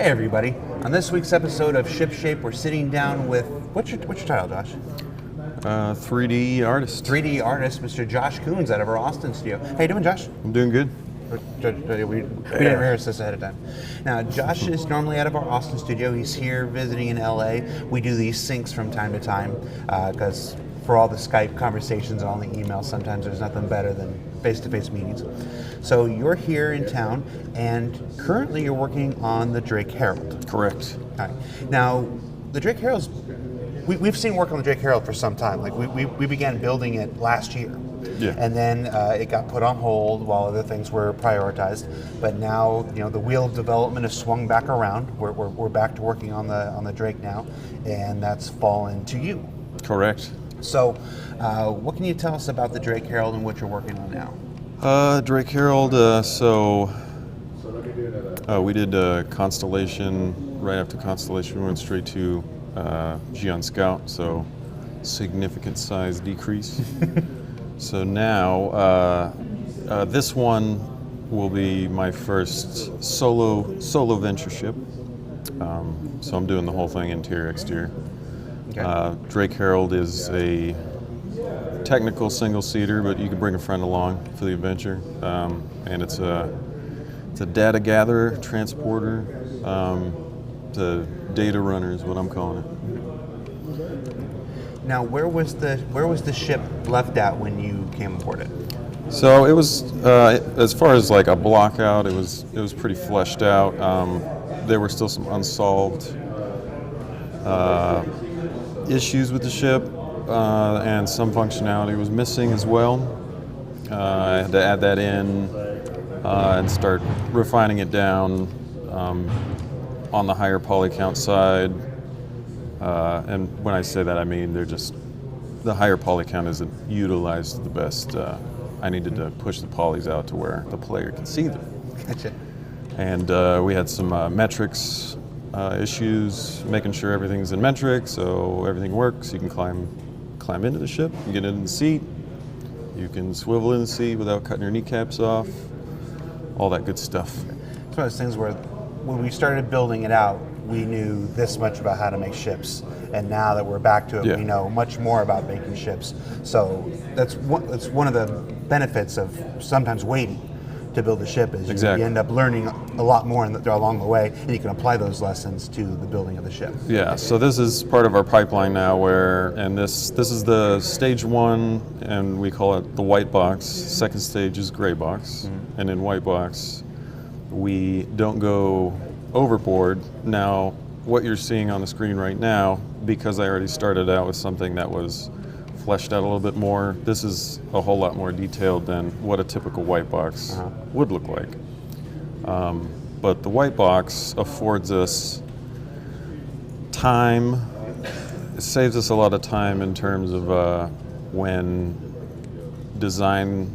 Hey everybody! On this week's episode of Ship Shape, we're sitting down with what's your title, Josh? 3D artist. 3D artist, Mr. Josh Coons out of our Austin studio. How you doing, Josh? I'm doing good. We didn't rehearse this ahead of time. Now, Josh is normally out of our Austin studio. He's here visiting in LA. We do these syncs from time to time because for all the Skype conversations and all the emails, sometimes there's nothing better than face-to-face meetings. So you're here in town, and currently you're working on the Drake Herald. Correct. All right. Now, the Drake Herald's, we've seen work on the Drake Herald for some time. Like we began building it last year. Yeah. And then it got put on hold while other things were prioritized. But now, you know, the wheel of development has swung back around. We're back to working on the Drake now, and that's fallen to you. Correct. So, what can you tell us about the Drake Herald and what you're working on now? Drake Herald, we did Constellation. Right after Constellation, we went straight to Gion Scout, so significant size decrease. So now, this one will be my first solo venture ship. So I'm doing the whole thing, interior, exterior. Okay. Drake Herald is a technical single-seater, but you can bring a friend along for the adventure. And it's a data gatherer, transporter, the data runner is what I'm calling it. Now, where was the ship left at when you came aboard it? So it was, as far as like a block out, it was pretty fleshed out. There were still some unsolved issues with the ship, and some functionality was missing as well. I had to add that in and start refining it down on the higher poly count side. And when I say that, I mean the higher poly count isn't utilized the best. I needed to push the polys out to where the player can see them. Gotcha. And we had some metrics issues, making sure everything's in metric, so everything works. You can climb into the ship, you can get in the seat, you can swivel in the seat without cutting your kneecaps off, all that good stuff. It's one of those things where when we started building it out, we knew this much about how to make ships, and now that we're back to it, we know much more about making ships. So that's one of the benefits of sometimes waiting to build a ship is you end up learning a lot more along the way, and you can apply those lessons to the building of the ship. Yeah, so this is part of our pipeline now and this is the stage one, and we call it the white box. Second stage is gray box, and in white box, we don't go overboard. Now, what you're seeing on the screen right now, because I already started out with something that was fleshed out a little bit more, this is a whole lot more detailed than what a typical white box would look like. But the white box affords us time. It saves us a lot of time in terms of when design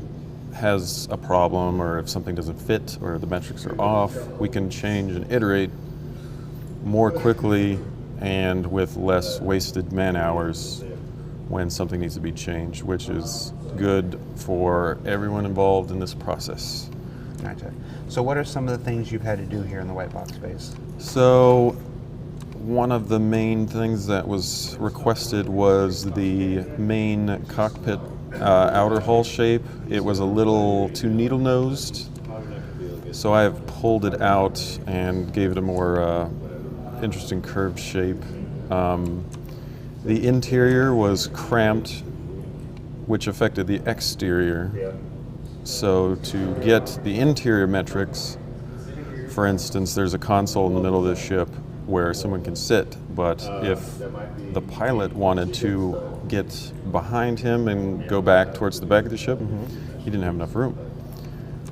has a problem, or if something doesn't fit or the metrics are off, we can change and iterate more quickly and with less wasted man hours when something needs to be changed, which is good for everyone involved in this process. Gotcha. So what are some of the things you've had to do here in the white box space? So one of the main things that was requested was the main cockpit outer hull shape. It was a little too needle-nosed, so I have pulled it out and gave it a more interesting curved shape. The interior was cramped, which affected the exterior. So to get the interior metrics, for instance, there's a console in the middle of the ship where someone can sit, but if the pilot wanted to get behind him and go back towards the back of the ship, he didn't have enough room,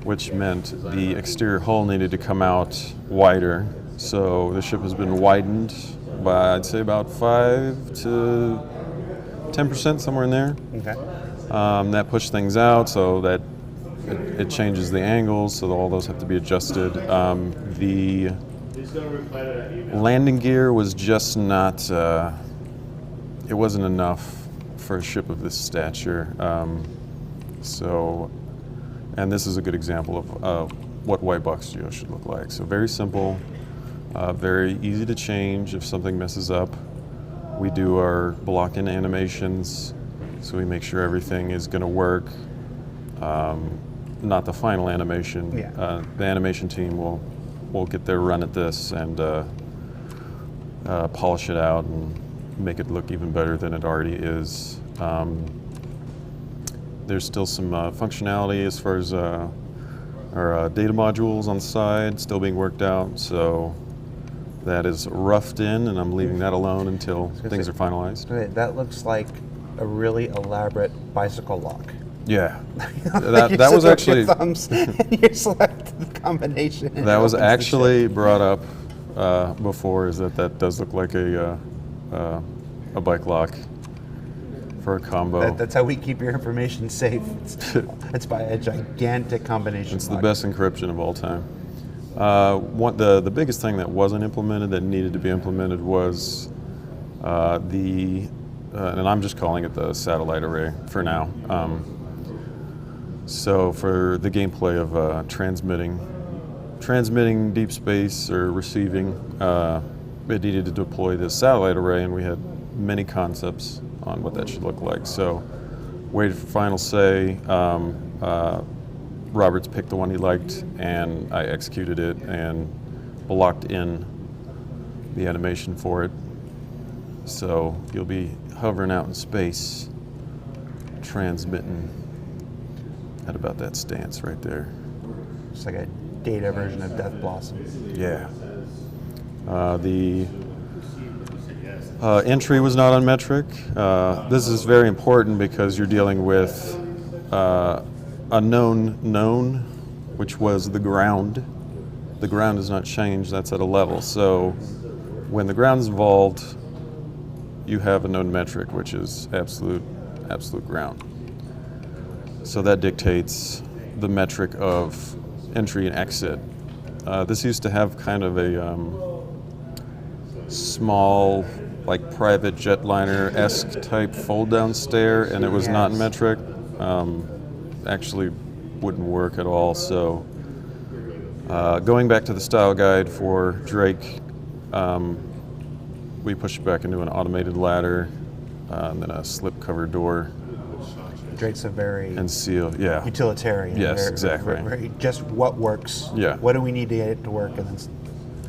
which meant the exterior hull needed to come out wider. So the ship has been widened by, I'd say, about 5 to 10%, somewhere in there. Okay. That pushed things out so that it changes the angles, so all those have to be adjusted. The landing gear was just not, it wasn't enough for a ship of this stature. And this is a good example of what white box geo should look like. So very simple. Very easy to change if something messes up. We do our block-in animations, so we make sure everything is going to work. Not the final animation. Yeah. The animation team will get their run at this and polish it out and make it look even better than it already is. There's still some functionality as far as our data modules on the side still being worked out, so that is roughed in, and I'm leaving that alone until things are finalized. That looks like a really elaborate bicycle lock. Yeah, You that was sit with actually your thumbs and you select the combination. and that it was opens the actually brought up before. Is that does look like a bike lock for a combo. That's how we keep your information safe. It's by a gigantic combination. It's lock. the best encryption of all time. The biggest thing that wasn't implemented that needed to be implemented was and I'm just calling it the satellite array for now. So for the gameplay of transmitting deep space or receiving, it needed to deploy this satellite array, and we had many concepts on what that should look like. So waited for final say. Roberts picked the one he liked, and I executed it and blocked in the animation for it. So you'll be hovering out in space, transmitting at about that stance right there. It's like a data version of Death Blossom. Yeah. The entry was not on metric. This is very important because you're dealing with a known, which was the ground. The ground has not changed, that's at a level. So when the ground is involved, you have a known metric, which is absolute ground. So that dictates the metric of entry and exit. This used to have kind of a small, like private jetliner-esque type fold-down stair, and it was not in metric. Actually wouldn't work at all. So going back to the style guide for Drake, we pushed it back into an automated ladder, and then a slip-cover door. Drake's a very and seal, yeah. utilitarian. Yes, exactly. Very just what works. Yeah. What do we need to get it to work, and then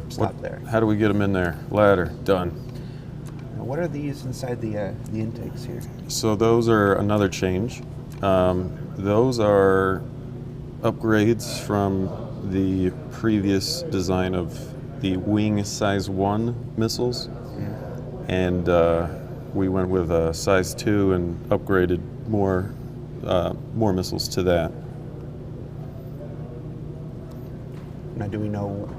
stop there. How do we get them in there? Ladder, done. Now, what are these inside the intakes here? So those are another change. Those are upgrades from the previous design of the Wing Size 1 missiles. And we went with a Size 2 and upgraded more missiles to that. Now, do we know,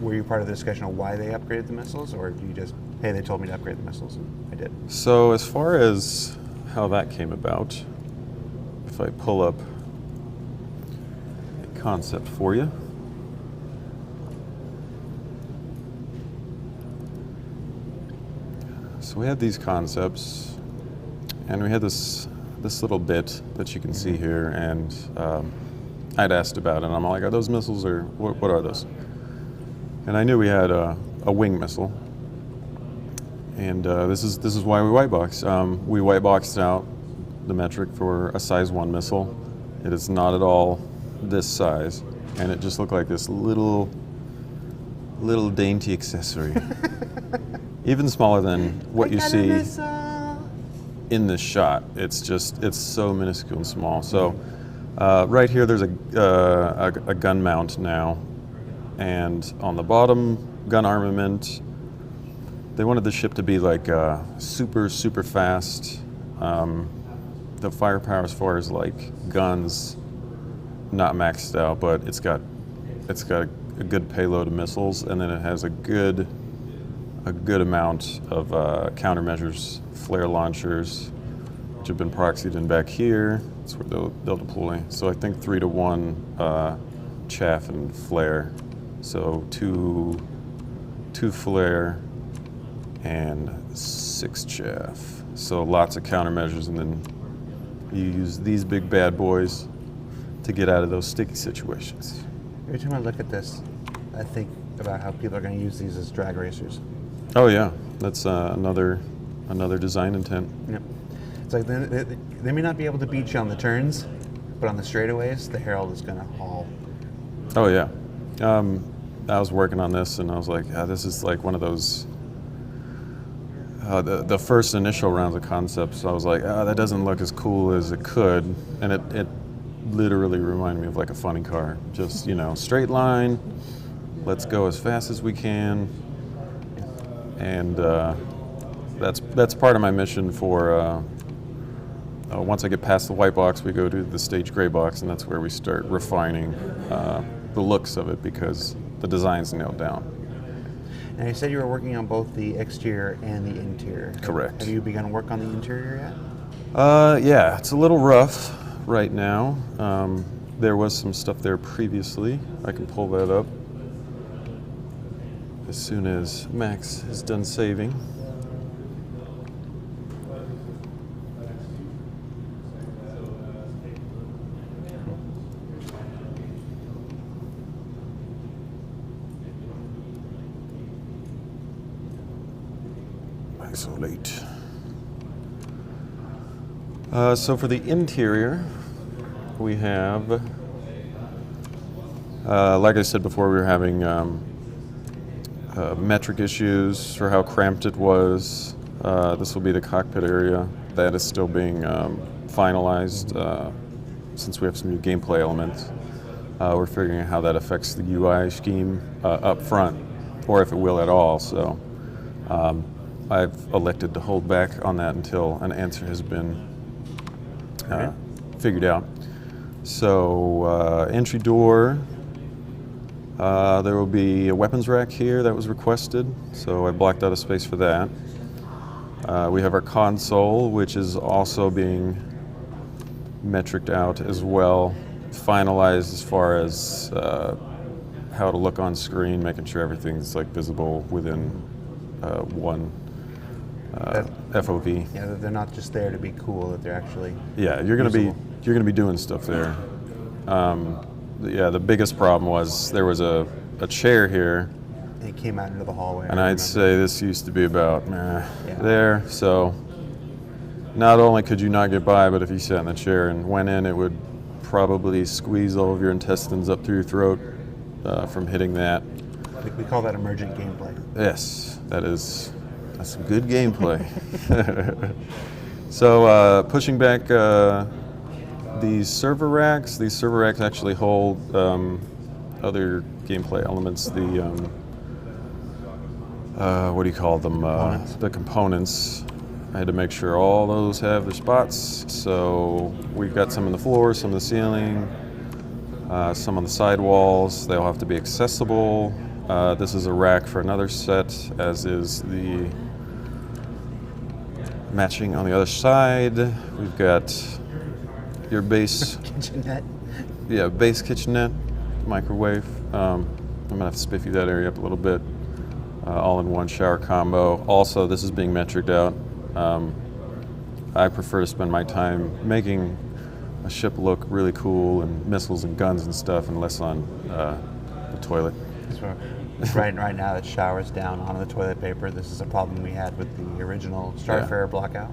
were you part of the discussion of why they upgraded the missiles, or do you just, hey, they told me to upgrade the missiles, and I did? So as far as how that came about, if I pull up a concept for you. So we had these concepts, and we had this little bit that you can see here, and I'd asked about it, and I'm like, are those missiles, or what are those? And I knew we had a wing missile, and this is why we white box. We white boxed out the metric for a size 1 missile. It is not at all this size, and it just looked like this little dainty accessory. Even smaller than what you see in this shot. It's so minuscule and small. So right here there's a gun mount now, and on the bottom, gun armament. They wanted the ship to be like super fast. The firepower as far as like guns, not maxed out, but it's got a good payload of missiles, and then it has a good amount of countermeasures, flare launchers, which have been proxied in back here. That's where they'll deploy. So I think 3-to-1 chaff and flare. So two flare and 6 chaff. So lots of countermeasures, and then you use these big bad boys to get out of those sticky situations. Every time I look at this, I think about how people are going to use these as drag racers. Oh yeah, that's another design intent. Yep. It's like they may not be able to beat you on the turns, but on the straightaways, the Herald is going to haul. Oh yeah. I was working on this and I was like, this is like one of those, the first initial rounds of concepts, I was like, that doesn't look as cool as it could. And it literally reminded me of like a funny car. Just, straight line, let's go as fast as we can. And that's part of my mission for, once I get past the white box, we go to the stage gray box, and that's where we start refining the looks of it because the design's nailed down. Now you said you were working on both the exterior and the interior. Correct. Have you begun work on the interior yet? Yeah, it's a little rough right now. There was some stuff there previously. I can pull that up as soon as Max is done saving. So late. So for the interior, we have, like I said before, we were having metric issues for how cramped it was. This will be the cockpit area. That is still being finalized since we have some new gameplay elements. We're figuring out how that affects the UI scheme up front, or if it will at all. So. I've elected to hold back on that until an answer has been figured out. So entry door, there will be a weapons rack here that was requested, so I blocked out a space for that. We have our console, which is also being metriced out as well, finalized as far as how to look on screen, making sure everything's like visible within one FOV. Yeah, they're not just there to be cool; that they're actually. Yeah, you're gonna be doing stuff there. The biggest problem was there was a chair here. And it came out into the hallway. And I'd say this used to be about there. So not only could you not get by, but if you sat in the chair and went in, it would probably squeeze all of your intestines up through your throat from hitting that. We call that emergent gameplay. Yes, that's some good gameplay. So pushing back these server racks actually hold other gameplay elements. The what do you call them? The components. I had to make sure all those have their spots. So we've got some in the floor, some in the ceiling, some on the side walls. They'll have to be accessible. This is a rack for another set, as is the matching on the other side. We've got your base kitchenette. Yeah, base kitchenette, microwave. I'm gonna have to spiffy that area up a little bit. All-in-one shower combo. Also, this is being metriced out. I prefer to spend my time making a ship look really cool and missiles and guns and stuff, and less on the toilet. Right now, that shower's down on the toilet paper. This is a problem we had with the original Starfarer blockout.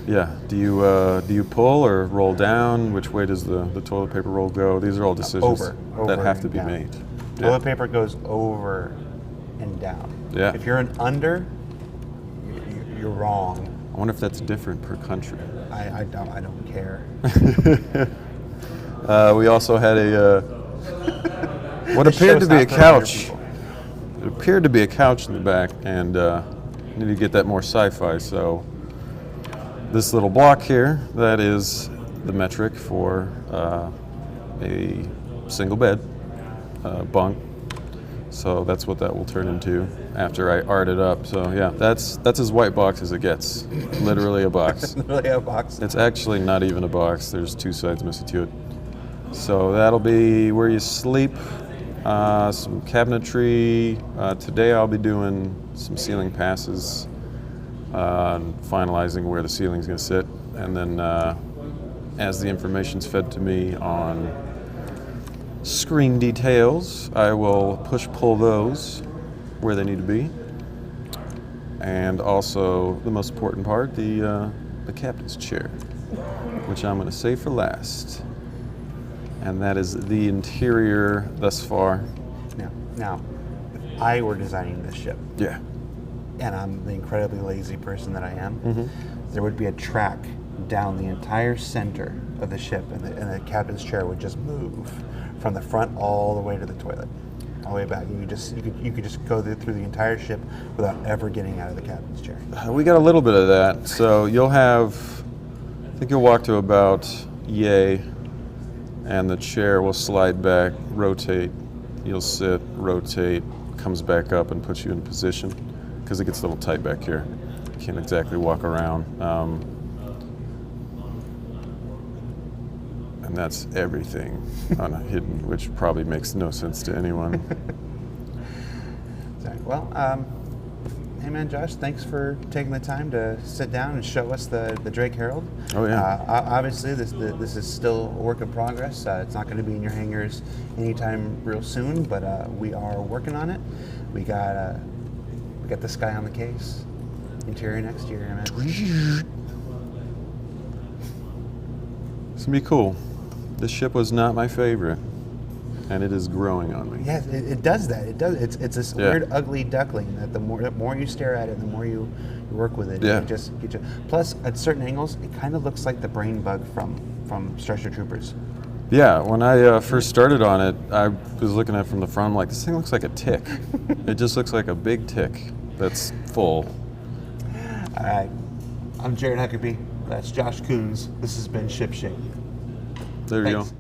Yeah. Do you pull or roll down? Which way does the toilet paper roll go? These are all decisions that have to be made. Toilet paper goes over and down. Yeah. If you're an under, you're wrong. I wonder if that's different per country. I don't care. We also had what appeared to be a couch. It appeared to be a couch in the back, and need to get that more sci-fi. So this little block here, that is the metric for a single bed bunk. So that's what that will turn into after I art it up. So yeah, that's as white box as it gets. Literally a box. Literally a box. It's actually not even a box. There's two sides missing to it. So that'll be where you sleep. Some cabinetry. Today I'll be doing some ceiling passes, finalizing where the ceiling's going to sit, and then as the information's fed to me on screen details, I will push-pull those where they need to be. And also, the most important part, the captain's chair, which I'm going to save for last. And that is the interior thus far. Now, if I were designing this ship, Yeah. and I'm the incredibly lazy person that I am, there would be a track down the entire center of the ship, and the captain's chair would just move from the front all the way to the toilet, all the way back. You could just go through the entire ship without ever getting out of the captain's chair. We got a little bit of that. So you'll have, I think you'll walk to about yay, and the chair will slide back, rotate. You'll sit, rotate, comes back up and puts you in position, because it gets a little tight back here. You can't exactly walk around. And that's everything on a hidden, which probably makes no sense to anyone. Well, hey man, Josh, thanks for taking the time to sit down and show us the Drake Herald. Oh yeah. Obviously, this is still a work in progress. It's not going to be in your hangars anytime real soon, but we are working on it. We got the sky on the case. Interior next year, man. It's gonna be cool. This ship was not my favorite, and it is growing on me. Yeah, it does that. It does. It's this weird, ugly duckling that the more you stare at it, the more you work with it. Yeah. It just get you. Plus, at certain angles, it kind of looks like the brain bug from Starship Troopers. Yeah, when I first started on it, I was looking at it from the front. I'm like, this thing looks like a tick. It just looks like a big tick that's full. All right, I'm Jared Huckabee. That's Josh Coons. This has been Ship Shape. There you Thanks. go.